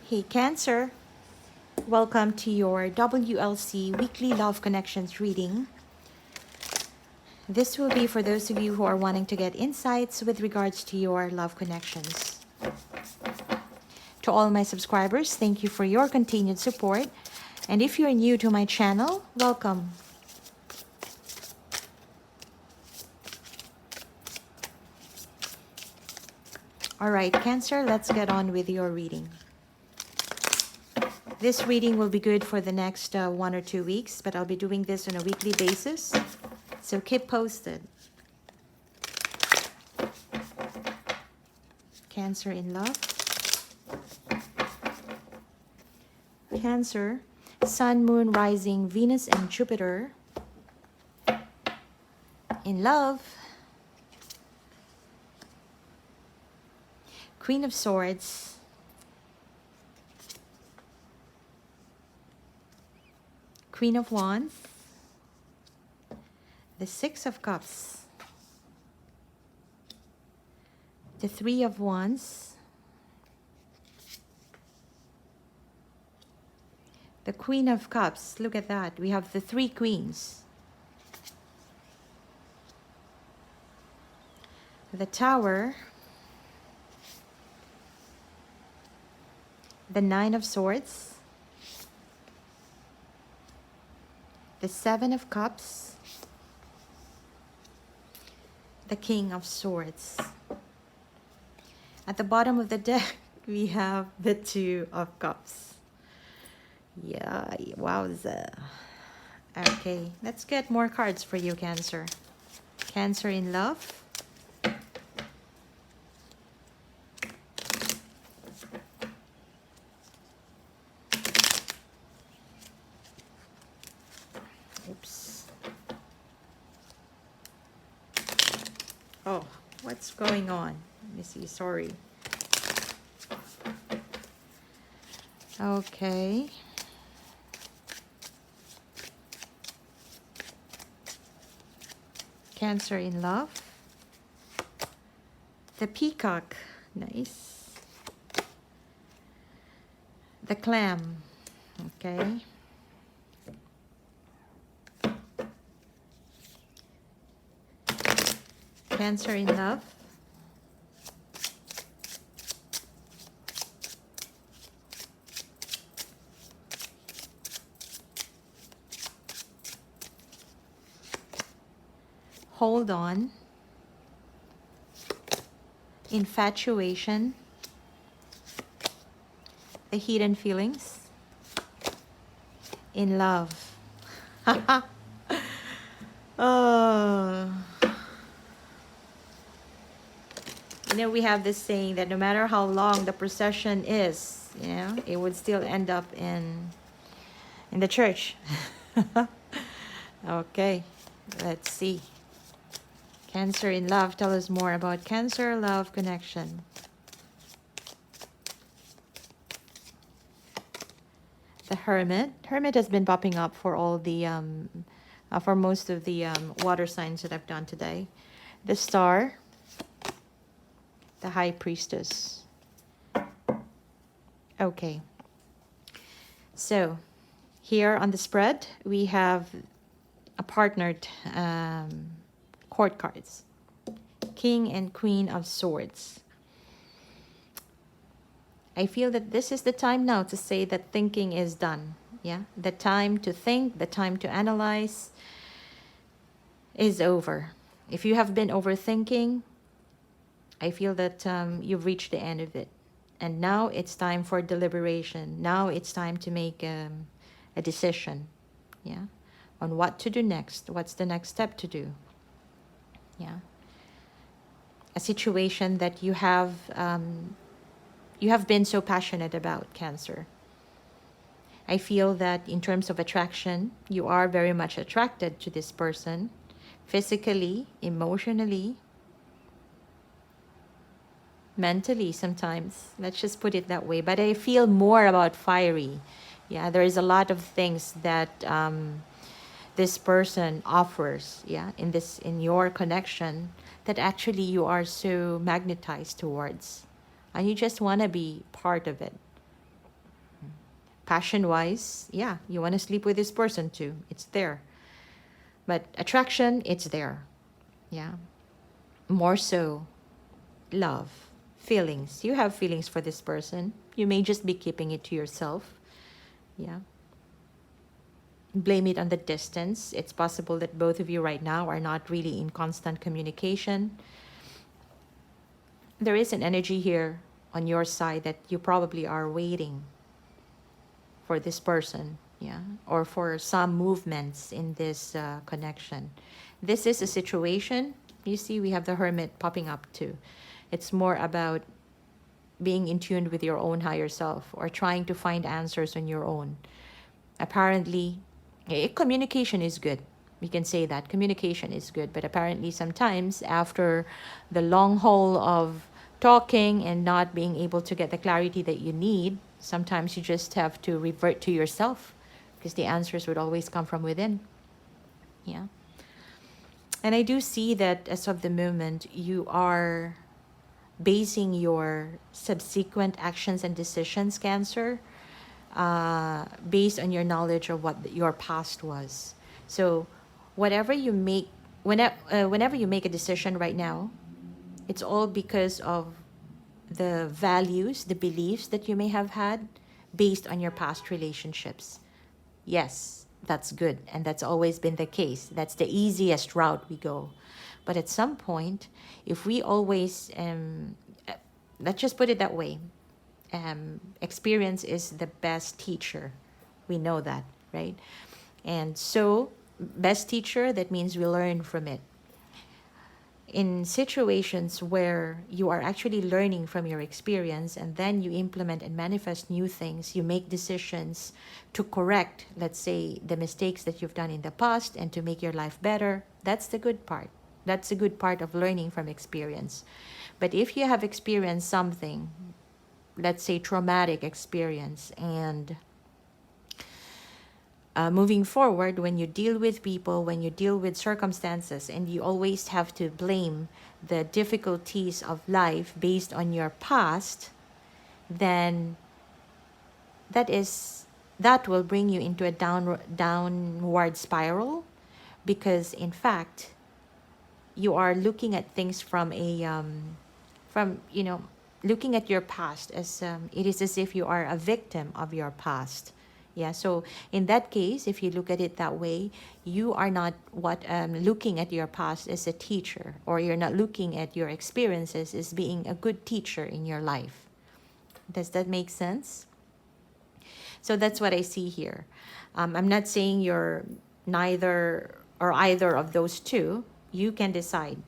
Hey Cancer, welcome to your WLC Weekly Love Connections reading. This will be for those of you who are wanting to get insights with regards to your love connections. To all my subscribers, thank you for your continued support. And if you're new to my channel, welcome. All right, Cancer, let's get on with your reading. This reading will be good for the next 1 or 2 weeks, but I'll be doing this on a weekly basis, so keep posted. Cancer in love. Cancer, Sun, Moon, Rising, Venus, and Jupiter. In love. Queen of Swords. Queen of Wands, the Six of Cups, the Three of Wands, the Queen of Cups. Look at that. We have the three queens. The Tower, the Nine of Swords, the Seven of Cups, the King of Swords. At the bottom of the deck, we have the Two of Cups. Yeah, wowza. Okay, let's get more cards for you, Cancer. Cancer in love. Oops. Oh, what's going on? Let me see, sorry. Okay. Cancer in love. The Peacock, nice. The Clam, okay. Cancer in love. Hold on. Infatuation. The hidden feelings. In love. Oh. You know, we have this saying that no matter how long the procession is, you know, it would still end up in the church. Okay, let's see. Cancer in love. Tell us more about Cancer love connection. The Hermit. Hermit has been popping up for all the for most of the water signs that I've done today. The Star. The High Priestess. Okay. So here on the spread, we have a partnered court cards. King and Queen of Swords. I feel that this is the time now to say that thinking is done. Yeah, the time to think, the time to analyze is over. If you have been overthinking, I feel that you've reached the end of it. And now it's time for deliberation. Now it's time to make a decision, yeah, on what to do next. What's the next step to do? Yeah. A situation that you have been so passionate about, Cancer. I feel that in terms of attraction, you are very much attracted to this person, physically, emotionally, mentally sometimes. Let's just put it that way. But I feel more about fiery. Yeah, there is a lot of things that this person offers, yeah, in your connection that actually you are so magnetized towards. And you just want to be part of it. Passion-wise, yeah, you want to sleep with this person too. It's there. But attraction, it's there. Yeah. More so, love, feelings. You have feelings for this person. You may just be keeping it to yourself. Yeah. Blame it on the distance. It's possible that both of you right now are not really in constant communication. There is an energy here on your side that you probably are waiting for this person, yeah, or for some movements in this connection. This is a situation, you see, we have the Hermit popping up too. It's more about being in tune with your own higher self or trying to find answers on your own. Apparently, communication is good. We can say that communication is good, but apparently sometimes after the long haul of talking and not being able to get the clarity that you need, sometimes you just have to revert to yourself because the answers would always come from within. Yeah. And I do see that as of the moment, you are basing your subsequent actions and decisions, Cancer, based on your knowledge of what your past was. So whatever you make, whenever you make a decision right now, it's all because of the values, the beliefs that you may have had based on your past relationships. Yes, that's good. And that's always been the case. That's the easiest route we go. But at some point, if we always, let's just put it that way, experience is the best teacher. We know that, right? And so, best teacher, that means we learn from it. In situations where you are actually learning from your experience and then you implement and manifest new things, you make decisions to correct, let's say, the mistakes that you've done in the past and to make your life better, that's the good part. That's a good part of learning from experience. But if you have experienced something, let's say traumatic experience, and moving forward, when you deal with people, when you deal with circumstances, and you always have to blame the difficulties of life based on your past, then that will bring you into a downward spiral, because in fact you are looking at things from looking at your past as it is as if you are a victim of your past. Yeah, so in that case, if you look at it that way, you are not looking at your past as a teacher, or you're not looking at your experiences as being a good teacher in your life. Does that make sense? So that's what I see here. I'm not saying you're neither or either of those two. You can decide.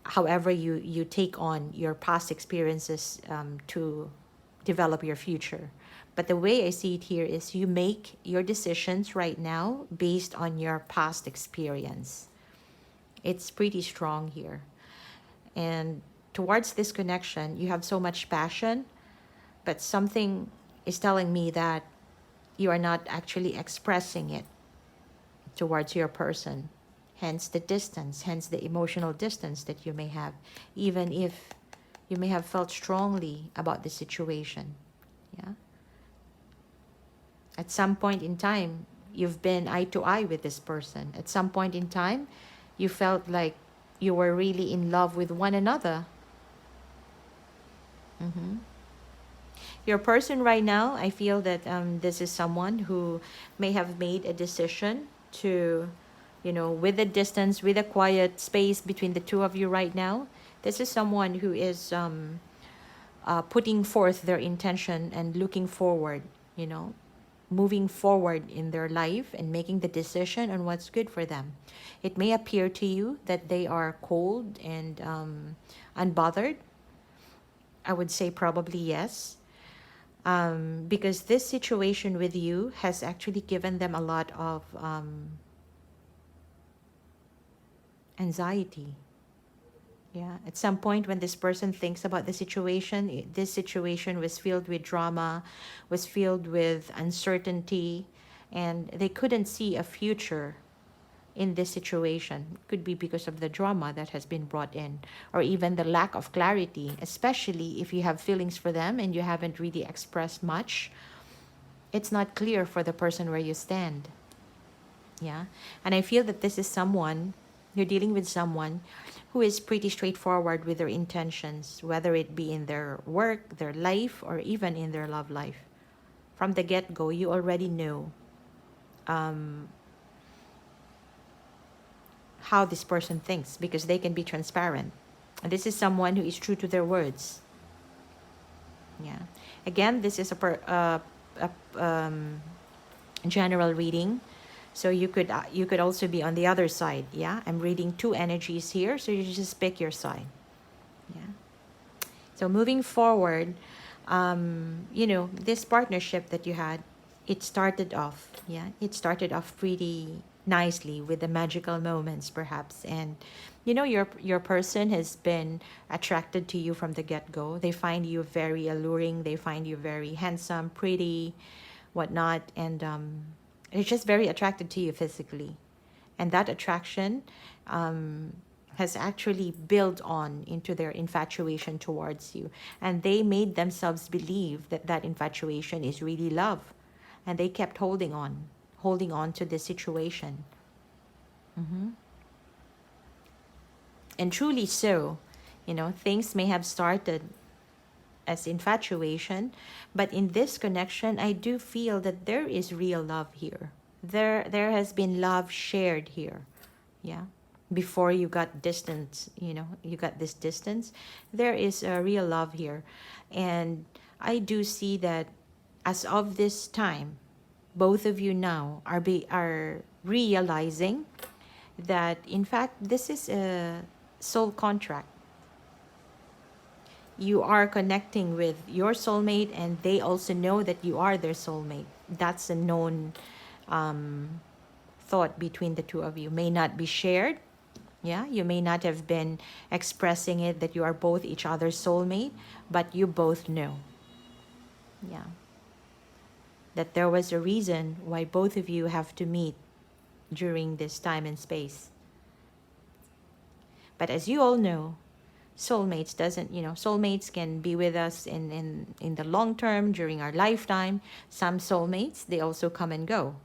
However you take on your past experiences to develop your future. But the way I see it here is you make your decisions right now based on your past experience. It's pretty strong here. And towards this connection, you have so much passion, but something is telling me that you are not actually expressing it towards your person. Hence the distance, hence the emotional distance that you may have, even if you may have felt strongly about the situation. Yeah. At some point in time, you've been eye to eye with this person. At some point in time, you felt like you were really in love with one another. Your person right now, I feel that this is someone who may have made a decision to, with a distance, with a quiet space between the two of you right now. This is someone who is putting forth their intention and looking forward, moving forward in their life and making the decision on what's good for them. It may appear to you that they are cold and unbothered. I would say probably yes. Because this situation with you has actually given them a lot of anxiety. Yeah, at some point when this person thinks about the situation, this situation was filled with drama, was filled with uncertainty, and they couldn't see a future in this situation. It could be because of the drama that has been brought in, or even the lack of clarity, especially if you have feelings for them and you haven't really expressed much. It's not clear for the person where you stand. Yeah. And I feel that this is someone, you're dealing with someone who is pretty straightforward with their intentions, whether it be in their work, their life, or even in their love life. From the get-go, you already know how this person thinks, because they can be transparent. And this is someone who is true to their words. Yeah. Again, this is a general reading. So you could also be on the other side. Yeah. I'm reading two energies here. So you just pick your side. Yeah. So moving forward, this partnership that you had, it started off. Yeah. It started off pretty nicely with the magical moments perhaps, and your person has been attracted to you from the get-go. They find you very alluring, they find you very handsome, pretty, whatnot, and they're just very attracted to you physically, and that attraction has actually built on into their infatuation towards you, and they made themselves believe that that infatuation is really love, and they kept holding on to this situation. And truly so, things may have started as infatuation, but in this connection, I do feel that there is real love here. There has been love shared here. Yeah. Before you got distance, you got this distance, there is a real love here. And I do see that as of this time, both of you now are realizing that in fact this is a soul contract. You are connecting with your soulmate, and they also know that you are their soulmate. That's a known thought between the two of you. May not be shared. Yeah, you may not have been expressing it that you are both each other's soulmate, but you both know. Yeah. That there was a reason why both of you have to meet during this time and space. But as you all know, soulmates can be with us in the long term, during our lifetime. Some soulmates, they also come and go.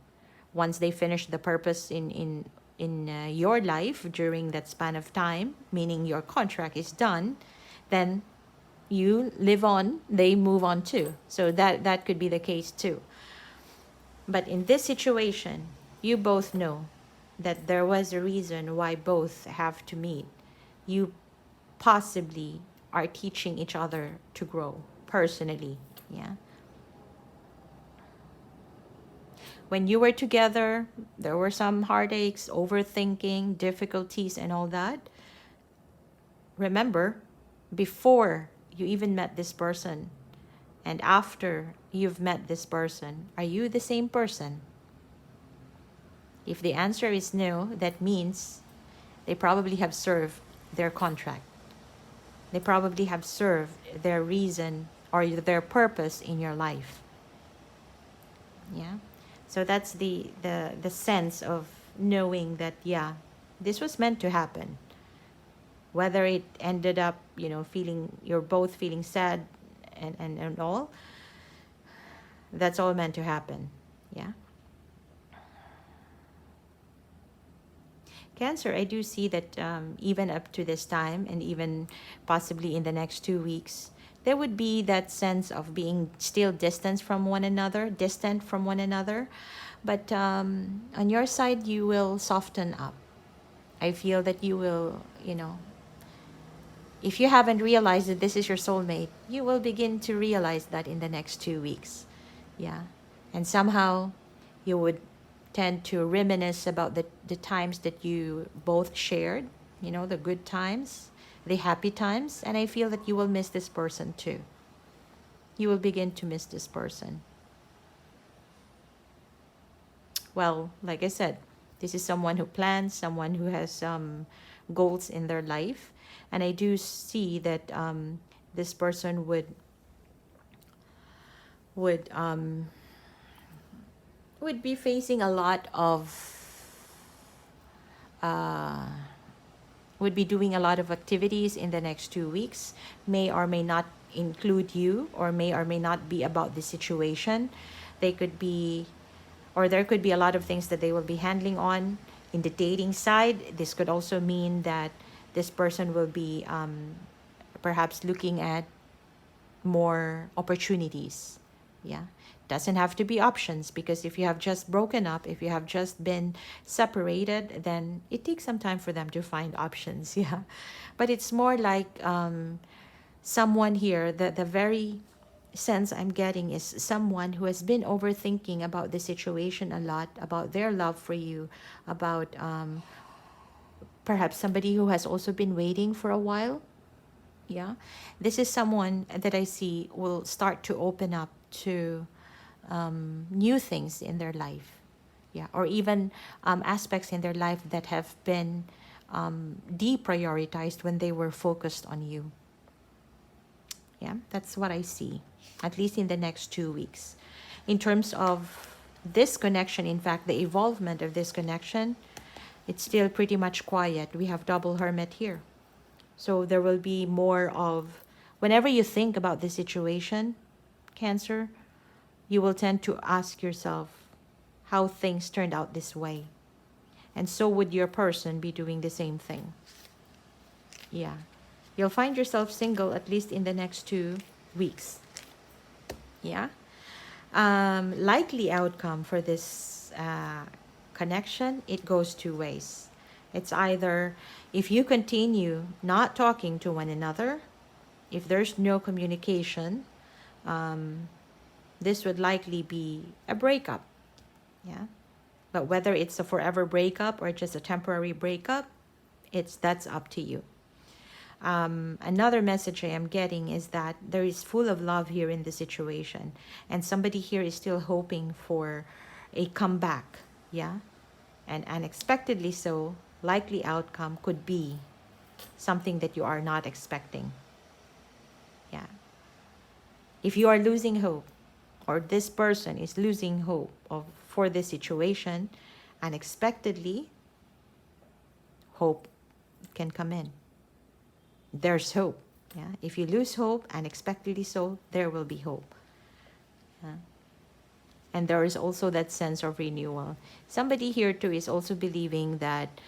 Once they finish the purpose in your life during that span of time, meaning your contract is done, then you live on, they move on too. So that could be the case too. But in this situation, you both know that there was a reason why both have to meet. You possibly are teaching each other to grow personally. Yeah. When you were together, there were some heartaches, overthinking, difficulties, and all that. Remember, before you even met this person and after you've met this person, are you the same person? If the answer is no, that means they probably have served their contract. They probably have served their reason or their purpose in your life. Yeah. So that's the sense of knowing that, yeah, this was meant to happen. Whether it ended up, you're both feeling sad and all, that's all meant to happen. Yeah. Cancer, I do see that even up to this time, and even possibly in the next 2 weeks, there would be that sense of being still distant from one another. But on your side, you will soften up. I feel that you will, if you haven't realized that this is your soulmate, you will begin to realize that in the next 2 weeks. Yeah. And somehow you would tend to reminisce about the times that you both shared, the good times, the happy times. And I feel that you will miss this person too. You will begin to miss this person. Well, like I said, this is someone who plans, someone who has goals in their life. And I do see that this person would be facing a lot of would be doing a lot of activities in the next 2 weeks, may or may not include you, or may not be about the situation. They could be, or there could be a lot of things that they will be handling on. In the dating side, this could also mean that this person will be perhaps looking at more opportunities. Yeah, doesn't have to be options, because if you have just broken up, if you have just been separated, then it takes some time for them to find options. Yeah, but it's more like someone here, the very sense I'm getting is someone who has been overthinking about the situation a lot, about their love for you, about perhaps somebody who has also been waiting for a while. Yeah, this is someone that I see will start to open up to new things in their life. Yeah, or even aspects in their life that have been deprioritized when they were focused on you. Yeah, that's what I see, at least in the next 2 weeks. In terms of this connection, in fact, the evolvement of this connection, it's still pretty much quiet. We have double hermit here. So there will be more of, whenever you think about this situation, Cancer, you will tend to ask yourself how things turned out this way. And so would your person be doing the same thing. Yeah. You'll find yourself single at least in the next 2 weeks. Yeah. Likely outcome for this connection, it goes 2 ways. It's either if you continue not talking to one another, if there's no communication, this would likely be a breakup. Yeah. But whether it's a forever breakup or just a temporary breakup, that's up to you. Another message I am getting is that there is full of love here in the situation, and somebody here is still hoping for a comeback. Yeah, and unexpectedly so, likely outcome could be something that you are not expecting. Yeah, if you are losing hope, or this person is losing hope for this situation, unexpectedly hope can come in. There's hope. Yeah, if you lose hope, unexpectedly so, there will be hope. Yeah. And there is also that sense of renewal. Somebody here too is also believing that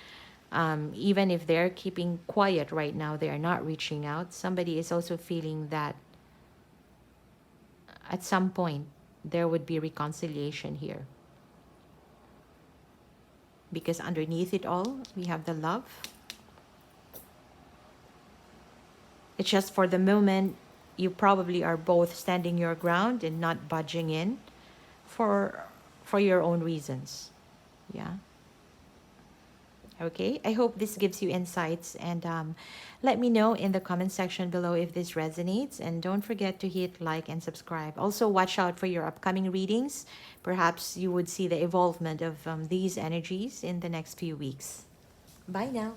even if they're keeping quiet right now, they are not reaching out. Somebody is also feeling that at some point there would be reconciliation here. Because underneath it all, we have the love. It's just for the moment, you probably are both standing your ground and not budging in for your own reasons. Yeah. Okay, I hope this gives you insights, and let me know in the comment section below if this resonates, and don't forget to hit like and subscribe. Also, watch out for your upcoming readings. Perhaps you would see the evolvement of these energies in the next few weeks. Bye now.